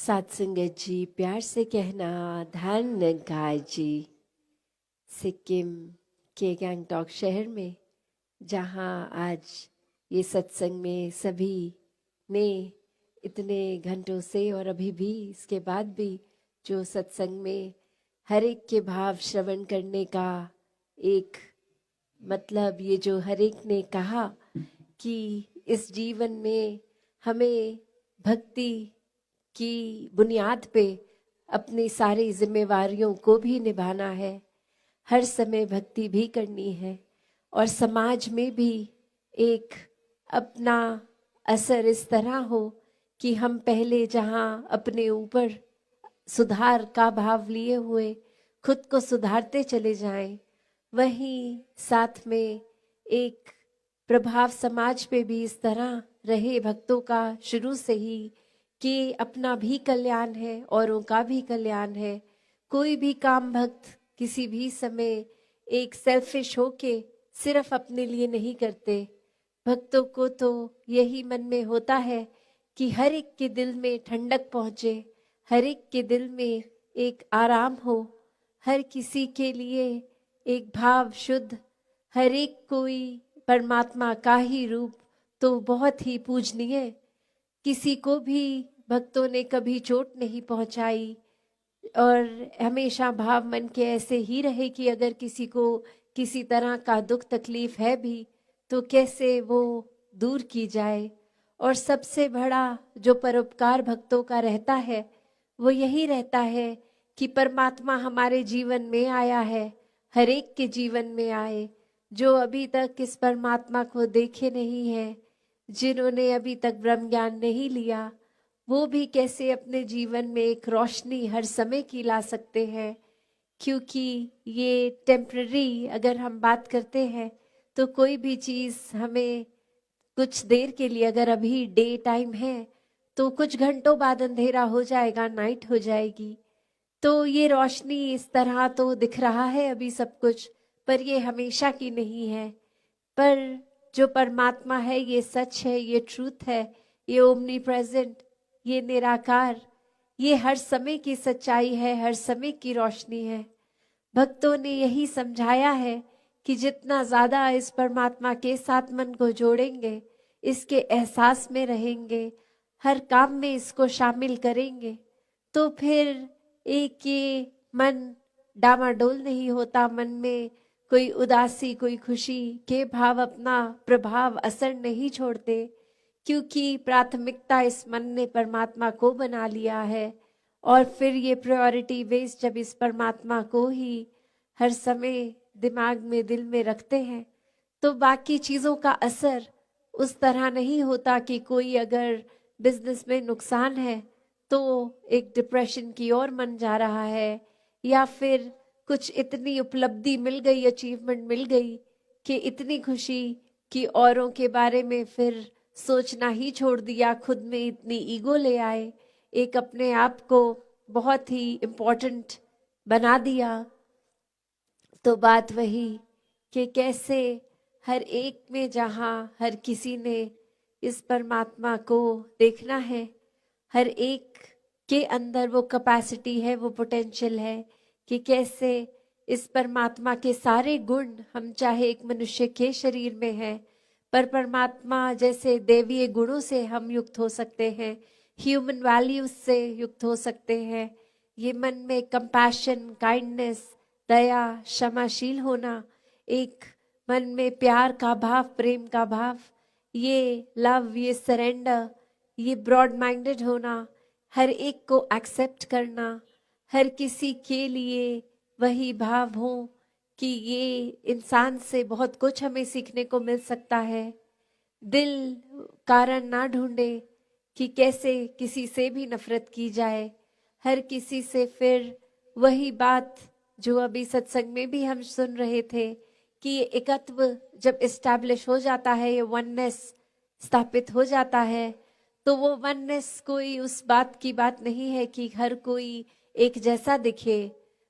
सात संगत जी, प्यार से कहना ध्यान नगाय जी। सिक्किम के गैंगटॉक शहर में, जहाँ आज ये सत्संग में सभी ने इतने घंटों से और अभी भी इसके बाद भी जो सत्संग में हर एक के भाव श्रवण करने का एक मतलब, ये जो हर एक ने कहा कि इस जीवन में हमें भक्ति की बुनियाद पे अपनी सारी जिम्मेवारियों को भी निभाना है, हर समय भक्ति भी करनी है और समाज में भी एक अपना असर इस तरह हो कि हम पहले जहाँ अपने ऊपर सुधार का भाव लिए हुए खुद को सुधारते चले जाएं, वहीं साथ में एक प्रभाव समाज पे भी इस तरह रहे भक्तों का शुरू से ही कि अपना भी कल्याण है, औरों का भी कल्याण है। कोई भी काम भक्त किसी भी समय एक सेल्फिश होके सिर्फ अपने लिए नहीं करते। भक्तों को तो यही मन में होता है कि हर एक के दिल में ठंडक पहुँचे, हर एक के दिल में एक आराम हो, हर किसी के लिए एक भाव शुद्ध, हर एक कोई परमात्मा का ही रूप तो बहुत ही पूजनीय। किसी को भी भक्तों ने कभी चोट नहीं पहुंचाई और हमेशा भाव मन के ऐसे ही रहे कि अगर किसी को किसी तरह का दुख तकलीफ है भी तो कैसे वो दूर की जाए। और सबसे बड़ा जो परोपकार भक्तों का रहता है वो यही रहता है कि परमात्मा हमारे जीवन में आया है, हर एक के जीवन में आए। जो अभी तक इस परमात्मा को देखे नहीं है, जिन्होंने अभी तक ब्रह्म ज्ञान नहीं लिया, वो भी कैसे अपने जीवन में एक रोशनी हर समय की ला सकते हैं। क्योंकि ये टेम्पररी अगर हम बात करते हैं तो कोई भी चीज़ हमें कुछ देर के लिए, अगर अभी डे टाइम है तो कुछ घंटों बाद अंधेरा हो जाएगा, नाइट हो जाएगी। तो ये रोशनी इस तरह तो दिख रहा है अभी सब कुछ, पर ये हमेशा की नहीं है। पर जो परमात्मा है ये सच है, ये ट्रूथ है, ये ओमनी प्रेजेंट, ये निराकार, ये हर समय की सच्चाई है, हर समय की रोशनी है। भक्तों ने यही समझाया है कि जितना ज्यादा इस परमात्मा के साथ मन को जोड़ेंगे, इसके एहसास में रहेंगे, हर काम में इसको शामिल करेंगे, तो फिर एक ये मन डामाडोल नहीं होता, मन में कोई उदासी कोई खुशी के भाव अपना प्रभाव असर नहीं छोड़ते। क्योंकि प्राथमिकता इस मन ने परमात्मा को बना लिया है और फिर ये प्रायोरिटी बेस जब इस परमात्मा को ही हर समय दिमाग में दिल में रखते हैं तो बाकी चीज़ों का असर उस तरह नहीं होता कि कोई अगर बिजनेस में नुकसान है तो एक डिप्रेशन की ओर मन जा रहा है, या फिर कुछ इतनी उपलब्धि मिल गई, अचीवमेंट मिल गई कि इतनी खुशी कि औरों के बारे में फिर सोचना ही छोड़ दिया, खुद में इतनी ईगो ले आए, एक अपने आप को बहुत ही इम्पोर्टेंट बना दिया। तो बात वही कि कैसे हर एक में जहाँ हर किसी ने इस परमात्मा को देखना है, हर एक के अंदर वो कैपेसिटी है, वो पोटेंशियल है कि कैसे इस परमात्मा के सारे गुण, हम चाहे एक मनुष्य के शरीर में हैं पर परमात्मा जैसे देवीय गुणों से हम युक्त हो सकते हैं, ह्यूमन वैल्यूज से युक्त हो सकते हैं। ये मन में कंपैशन, काइंडनेस, दया, क्षमाशील होना, एक मन में प्यार का भाव, प्रेम का भाव, ये लव, ये सरेंडर, ये ब्रॉड माइंडेड होना, हर एक को एक्सेप्ट करना, हर किसी के लिए वही भाव हो कि ये इंसान से बहुत कुछ हमें सीखने को मिल सकता है। दिल कारण ना ढूंढे कि कैसे किसी से भी नफरत की जाए, हर किसी से फिर वही बात जो अभी सत्संग में भी हम सुन रहे थे कि ये एकत्व जब इस्टेब्लिश हो जाता है, ये वननेस स्थापित हो जाता है, तो वो वननेस कोई उस बात की बात नहीं है कि हर कोई एक जैसा दिखे।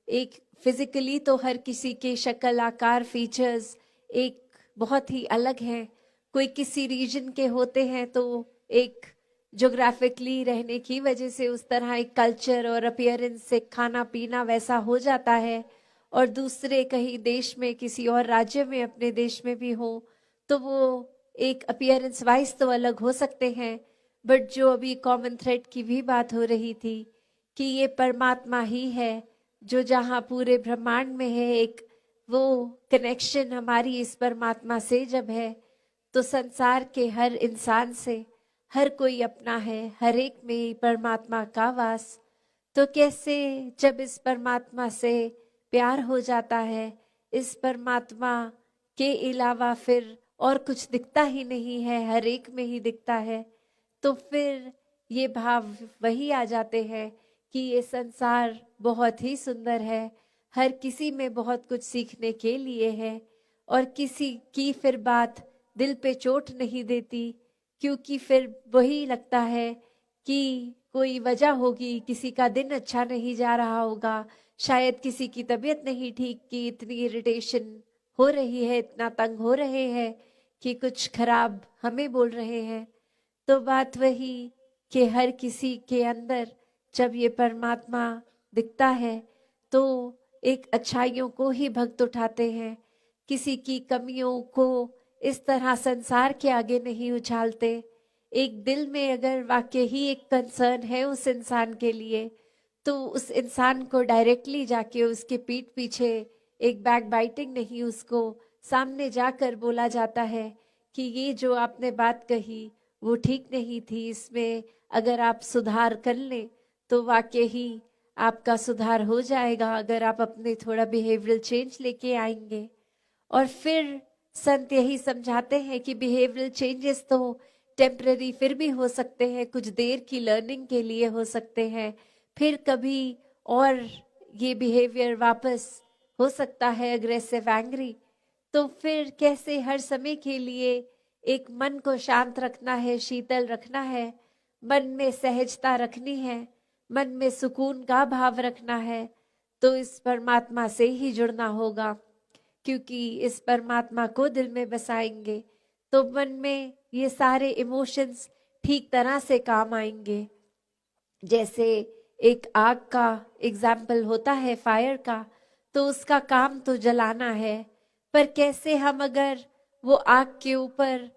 एक फिजिकली तो हर किसी के शक्ल, आकार, फीचर्स एक बहुत ही अलग हैं। कोई किसी रीजन के होते हैं तो एक ज्योग्राफिकली रहने की वजह से उस तरह एक कल्चर और अपीयरेंस से खाना पीना वैसा हो जाता है, और दूसरे कहीं देश में किसी और राज्य में अपने देश में भी हो तो वो एक अपीयरेंस वाइज तो अलग हो सकते हैं, बट जो अभी कॉमन थ्रेड की भी बात हो रही थी कि ये परमात्मा ही है जो जहाँ पूरे ब्रह्मांड में है, एक वो कनेक्शन हमारी इस परमात्मा से जब है तो संसार के हर इंसान से हर कोई अपना है, हर एक में ही परमात्मा का वास। तो कैसे जब इस परमात्मा से प्यार हो जाता है, इस परमात्मा के अलावा फिर और कुछ दिखता ही नहीं है, हर एक में ही दिखता है, तो फिर ये भाव वही आ जाते हैं कि ये संसार बहुत ही सुंदर है, हर किसी में बहुत कुछ सीखने के लिए है, और किसी की फिर बात दिल पे चोट नहीं देती, क्योंकि फिर वही लगता है कि कोई वजह होगी, किसी का दिन अच्छा नहीं जा रहा होगा, शायद किसी की तबीयत नहीं ठीक कि इतनी इरिटेशन हो रही है, इतना तंग हो रहे हैं कि कुछ खराब हमें बोल रहे हैं। तो बात वही कि हर किसी के अंदर जब ये परमात्मा दिखता है तो एक अच्छाइयों को ही भक्त उठाते हैं, किसी की कमियों को इस तरह संसार के आगे नहीं उछालते। एक दिल में अगर वाकई ही एक कंसर्न है उस इंसान के लिए तो उस इंसान को डायरेक्टली जाके उसके पीठ पीछे एक बैक बाइटिंग नहीं, उसको सामने जाकर बोला जाता है कि ये जो आपने बात कही वो ठीक नहीं थी, इसमें अगर आप सुधार कर लें तो वाकई ही आपका सुधार हो जाएगा, अगर आप अपने थोड़ा बिहेवियरल चेंज लेके आएंगे। और फिर संत यही समझाते हैं कि बिहेवियरल चेंजेस तो टेम्पररी फिर भी हो सकते हैं, कुछ देर की लर्निंग के लिए हो सकते हैं, फिर कभी और ये बिहेवियर वापस हो सकता है अग्रेसिव एंग्री। तो फिर कैसे हर समय के लिए एक मन को शांत रखना है, शीतल रखना है, मन में सहजता रखनी है, मन में सुकून का भाव रखना है, तो इस परमात्मा से ही जुड़ना होगा, क्योंकि इस परमात्मा को दिल में बसाएंगे तो मन में ये सारे इमोशंस ठीक तरह से काम आएंगे। जैसे एक आग का एग्जाम्पल होता है फायर का, तो उसका काम तो जलाना है, पर कैसे हम अगर वो आग के ऊपर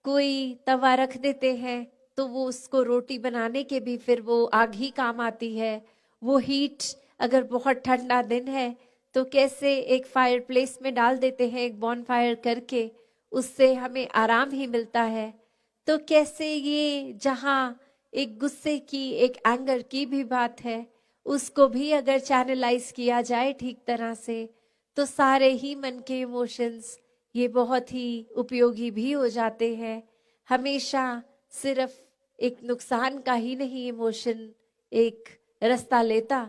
कोई तवा रख देते हैं तो वो उसको रोटी बनाने के भी फिर वो आग ही काम आती है। वो हीट अगर बहुत ठंडा दिन है तो कैसे एक फायर प्लेस में डाल देते हैं, एक बॉन फायर करके, उससे हमें आराम ही मिलता है। तो कैसे ये जहाँ एक गुस्से की, एक एंगर की भी बात है, उसको भी अगर चैनलाइज किया जाए ठीक तरह से तो सारे ही मन के इमोशंस ये बहुत ही उपयोगी भी हो जाते हैं। हमेशा सिर्फ एक नुकसान का ही नहीं इमोशन एक रास्ता लेता,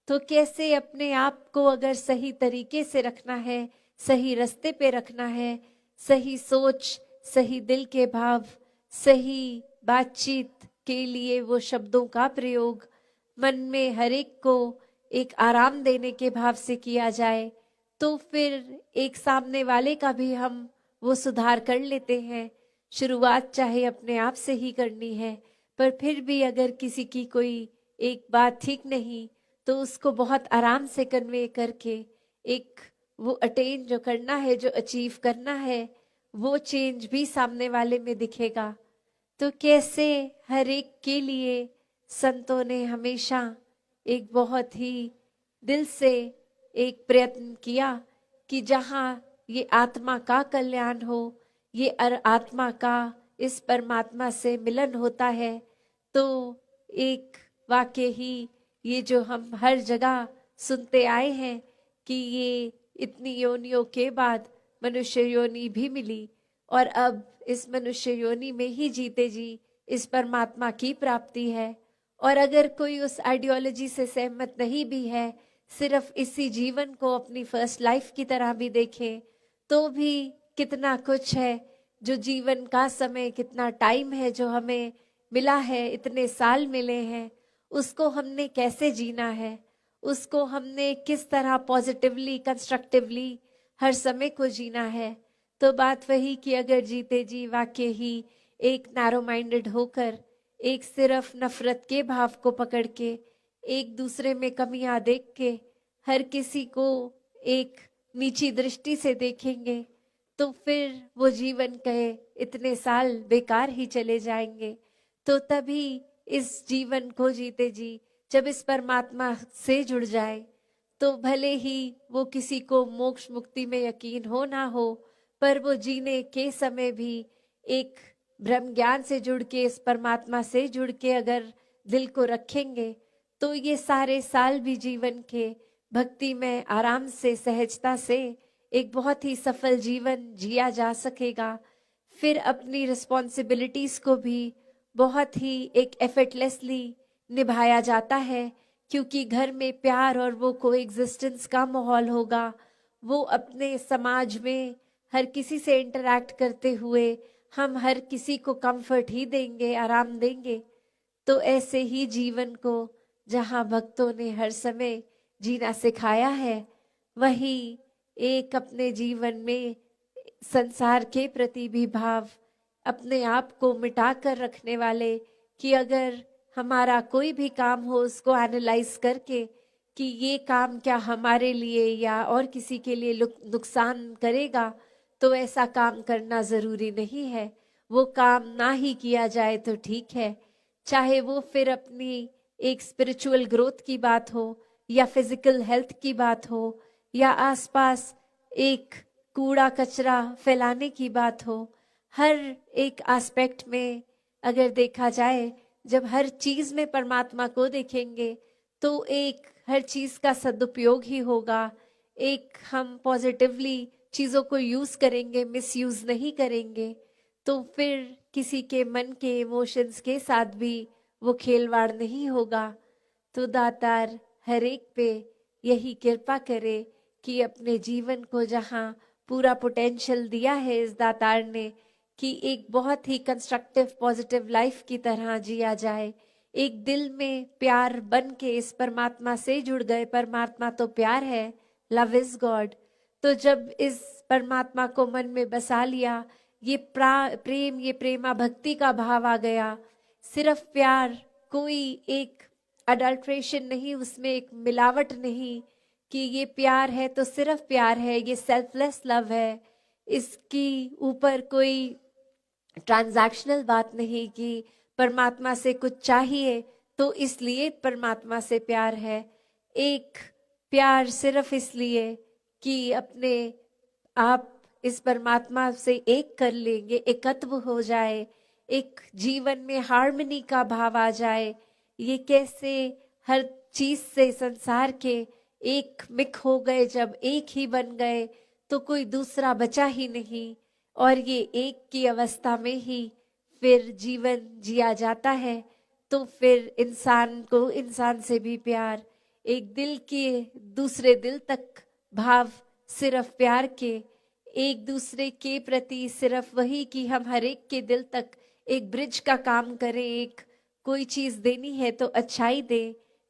तो कैसे अपने आप को अगर सही तरीके से रखना है, सही रास्ते पे रखना है, सही सोच, सही दिल के भाव, सही बातचीत के लिए वो शब्दों का प्रयोग मन में हर एक को एक आराम देने के भाव से किया जाए तो फिर एक सामने वाले का भी हम वो सुधार कर लेते हैं। शुरुआत चाहे अपने आप से ही करनी है, पर फिर भी अगर किसी की कोई एक बात ठीक नहीं तो उसको बहुत आराम से कन्वे करके एक वो अटेन जो करना है, जो अचीव करना है, वो चेंज भी सामने वाले में दिखेगा। तो कैसे हर एक के लिए संतों ने हमेशा एक बहुत ही दिल से एक प्रयत्न किया कि जहाँ ये आत्मा का कल्याण हो, ये आत्मा का इस परमात्मा से मिलन होता है, तो एक वाकई ही ये जो हम हर जगह सुनते आए हैं कि ये इतनी योनियों के बाद मनुष्य योनि भी मिली और अब इस मनुष्य योनि में ही जीते जी इस परमात्मा की प्राप्ति है। और अगर कोई उस आइडियोलॉजी से सहमत नहीं भी है, सिर्फ इसी जीवन को अपनी फर्स्ट लाइफ की तरह भी देखें तो भी कितना कुछ है, जो जीवन का समय, कितना टाइम है जो हमें मिला है, इतने साल मिले हैं, उसको हमने कैसे जीना है, उसको हमने किस तरह पॉजिटिवली, कंस्ट्रक्टिवली हर समय को जीना है। तो बात वही कि अगर जीते जी वाकई ही एक नैरो माइंडेड होकर एक सिर्फ नफरत के भाव को पकड़ के, एक दूसरे में कमियां देख के, हर किसी को एक नीची दृष्टि से देखेंगे तो फिर वो जीवन कहे इतने साल बेकार ही चले जाएंगे। तो तभी इस जीवन को जीते जी जब इस परमात्मा से जुड़ जाए, तो भले ही वो किसी को मोक्ष मुक्ति में यकीन हो ना हो, पर वो जीने के समय भी एक ब्रह्म ज्ञान से जुड़ के, इस परमात्मा से जुड़ के अगर दिल को रखेंगे तो ये सारे साल भी जीवन के भक्ति में आराम से, सहजता से एक बहुत ही सफल जीवन जिया जा सकेगा। फिर अपनी रिस्पॉन्सिबिलिटीज को भी बहुत ही एक एफर्टलेसली निभाया जाता है, क्योंकि घर में प्यार और वो कोएग्जिस्टेंस का माहौल होगा। वो अपने समाज में हर किसी से इंटरैक्ट करते हुए हम हर किसी को कंफर्ट ही देंगे, आराम देंगे। तो ऐसे ही जीवन को जहाँ भक्तों ने हर समय जीना सिखाया है, वही एक अपने जीवन में संसार के प्रति भी भाव, अपने आप को मिटा कर रखने वाले, कि अगर हमारा कोई भी काम हो उसको एनालाइज करके कि ये काम क्या हमारे लिए या और किसी के लिए नुकसान करेगा, तो ऐसा काम करना जरूरी नहीं है। वो काम ना ही किया जाए तो ठीक है, चाहे वो फिर अपनी एक स्पिरिचुअल ग्रोथ की बात हो या फिजिकल हेल्थ की बात हो या आसपास एक कूड़ा कचरा फैलाने की बात हो। हर एक एस्पेक्ट में अगर देखा जाए, जब हर चीज में परमात्मा को देखेंगे तो एक हर चीज का सदुपयोग ही होगा। एक हम पॉजिटिवली चीजों को यूज करेंगे, मिसयूज नहीं करेंगे, तो फिर किसी के मन के इमोशंस के साथ भी वो खेलवाड़ नहीं होगा। तो दातार हर एक पे यही कृपा करे कि अपने जीवन को जहाँ पूरा पोटेंशियल दिया है इस दातार ने, कि एक बहुत ही कंस्ट्रक्टिव पॉजिटिव लाइफ की तरह जिया जाए। एक दिल में प्यार बन के इस परमात्मा से जुड़ गए। परमात्मा तो प्यार है, लव इज गॉड। तो जब इस परमात्मा को मन में बसा लिया, ये प्रेम, ये प्रेमा भक्ति का भाव आ गया। सिर्फ प्यार, कोई एक अडल्ट्रेशन नहीं, उसमें एक मिलावट नहीं कि ये प्यार है तो सिर्फ प्यार है, ये सेल्फलेस लव है। इसकी ऊपर कोई ट्रांजैक्शनल बात नहीं कि परमात्मा से कुछ चाहिए तो इसलिए परमात्मा से प्यार है। एक प्यार सिर्फ इसलिए कि अपने आप इस परमात्मा से एक कर लेंगे, एकत्व हो जाए, एक जीवन में हार्मनी का भाव आ जाए। ये कैसे हर चीज से संसार के एक मिक हो गए, जब एक ही बन गए तो कोई दूसरा बचा ही नहीं, और ये एक की अवस्था में ही फिर जीवन जिया जाता है। तो फिर इंसान को इंसान से भी प्यार, एक दिल के दूसरे दिल तक भाव सिर्फ प्यार के, एक दूसरे के प्रति सिर्फ वही कि हम हर एक के दिल तक एक ब्रिज का काम करें। एक कोई चीज देनी है तो अच्छाई दे,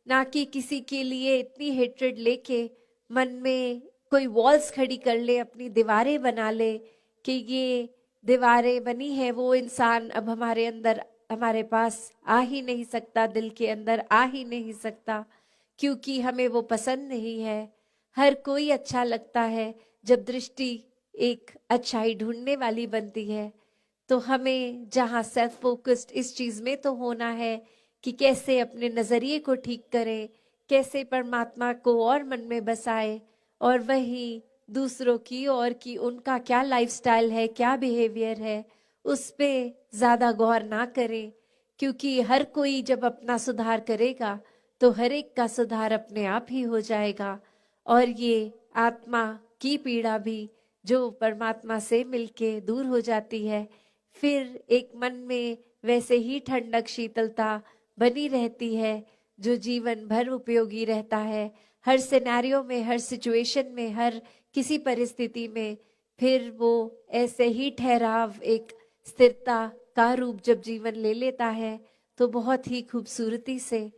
ना कि किसी के लिए इतनी हेट्रेड लेके मन में कोई वॉल्स खड़ी कर ले, अपनी दीवारें बना ले कि ये दीवारें बनी है, वो इंसान अब हमारे अंदर, हमारे पास आ ही नहीं सकता, दिल के अंदर आ ही नहीं सकता, क्योंकि हमें वो पसंद नहीं है। हर कोई अच्छा लगता है जब दृष्टि एक अच्छाई ढूंढने वाली बनती है। तो हमें जहाँ सेल्फ फोकस्ड इस चीज में तो होना है कि कैसे अपने नजरिए को ठीक करें, कैसे परमात्मा को और मन में बसाए, और वही दूसरों की और कि उनका क्या लाइफस्टाइल है, क्या बिहेवियर है, उस पे ज्यादा गौर ना करें। क्योंकि हर कोई जब अपना सुधार करेगा तो हर एक का सुधार अपने आप ही हो जाएगा, और ये आत्मा की पीड़ा भी जो परमात्मा से मिलके दूर हो जाती है, फिर एक मन में वैसे ही ठंडक शीतलता बनी रहती है जो जीवन भर उपयोगी रहता है। हर सिनेरियो में, हर सिचुएशन में, हर किसी परिस्थिति में फिर वो ऐसे ही ठहराव, एक स्थिरता का रूप जब जीवन ले लेता है तो बहुत ही खूबसूरती से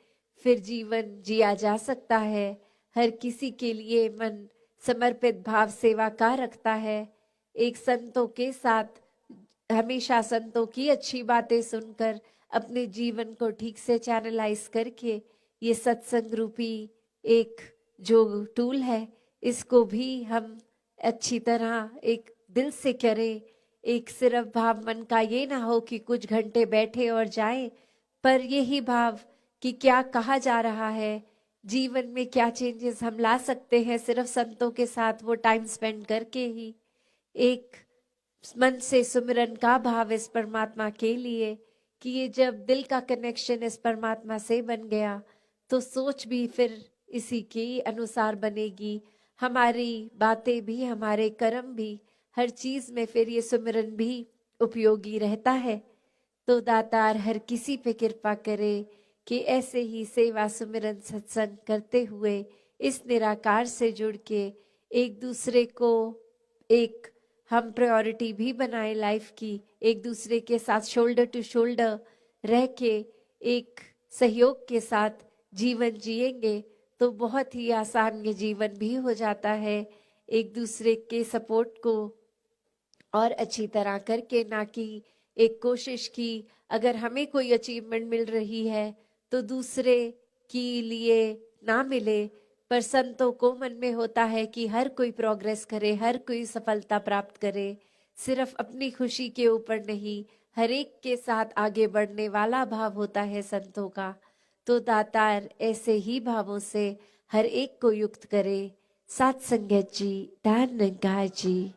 फिर जीवन जिया जा सकता है। हर किसी के लिए मन समर्पित भाव सेवा का रखता है। एक संतों के साथ हमेशा संतों की अच्छी बातें सुनकर अपने जीवन को ठीक से चैनलाइज करके ये सत्संग रूपी एक जो टूल है इसको भी हम अच्छी तरह एक दिल से करें। एक सिर्फ भाव मन का ये ना हो कि कुछ घंटे बैठे और जाएं, पर यही भाव कि क्या कहा जा रहा है, जीवन में क्या चेंजेस हम ला सकते हैं सिर्फ संतों के साथ वो टाइम स्पेंड करके ही। एक मन से सुमिरन का भाव इस परमात्मा के लिए कि ये जब दिल का कनेक्शन इस परमात्मा से बन गया तो सोच भी फिर इसी के अनुसार बनेगी, हमारी बातें भी, हमारे कर्म भी, हर चीज में फिर ये सुमिरन भी उपयोगी रहता है। तो दातार हर किसी पे कृपा करे कि ऐसे ही सेवा सुमिरन सत्संग करते हुए इस निराकार से जुड़ के एक दूसरे को एक हम प्रायोरिटी भी बनाए लाइफ की, एक दूसरे के साथ शोल्डर टू शोल्डर रह के एक सहयोग के साथ जीवन जिएंगे तो बहुत ही आसान ये जीवन भी हो जाता है। एक दूसरे के सपोर्ट को और अच्छी तरह करके, ना कि एक कोशिश की अगर हमें कोई अचीवमेंट मिल रही है तो दूसरे के लिए ना मिले, पर संतों को मन में होता है कि हर कोई प्रोग्रेस करे, हर कोई सफलता प्राप्त करे, सिर्फ अपनी खुशी के ऊपर नहीं, हर एक के साथ आगे बढ़ने वाला भाव होता है संतों का। तो दातार ऐसे ही भावों से हर एक को युक्त करे। सत्संगत जी, धन निगाह जी।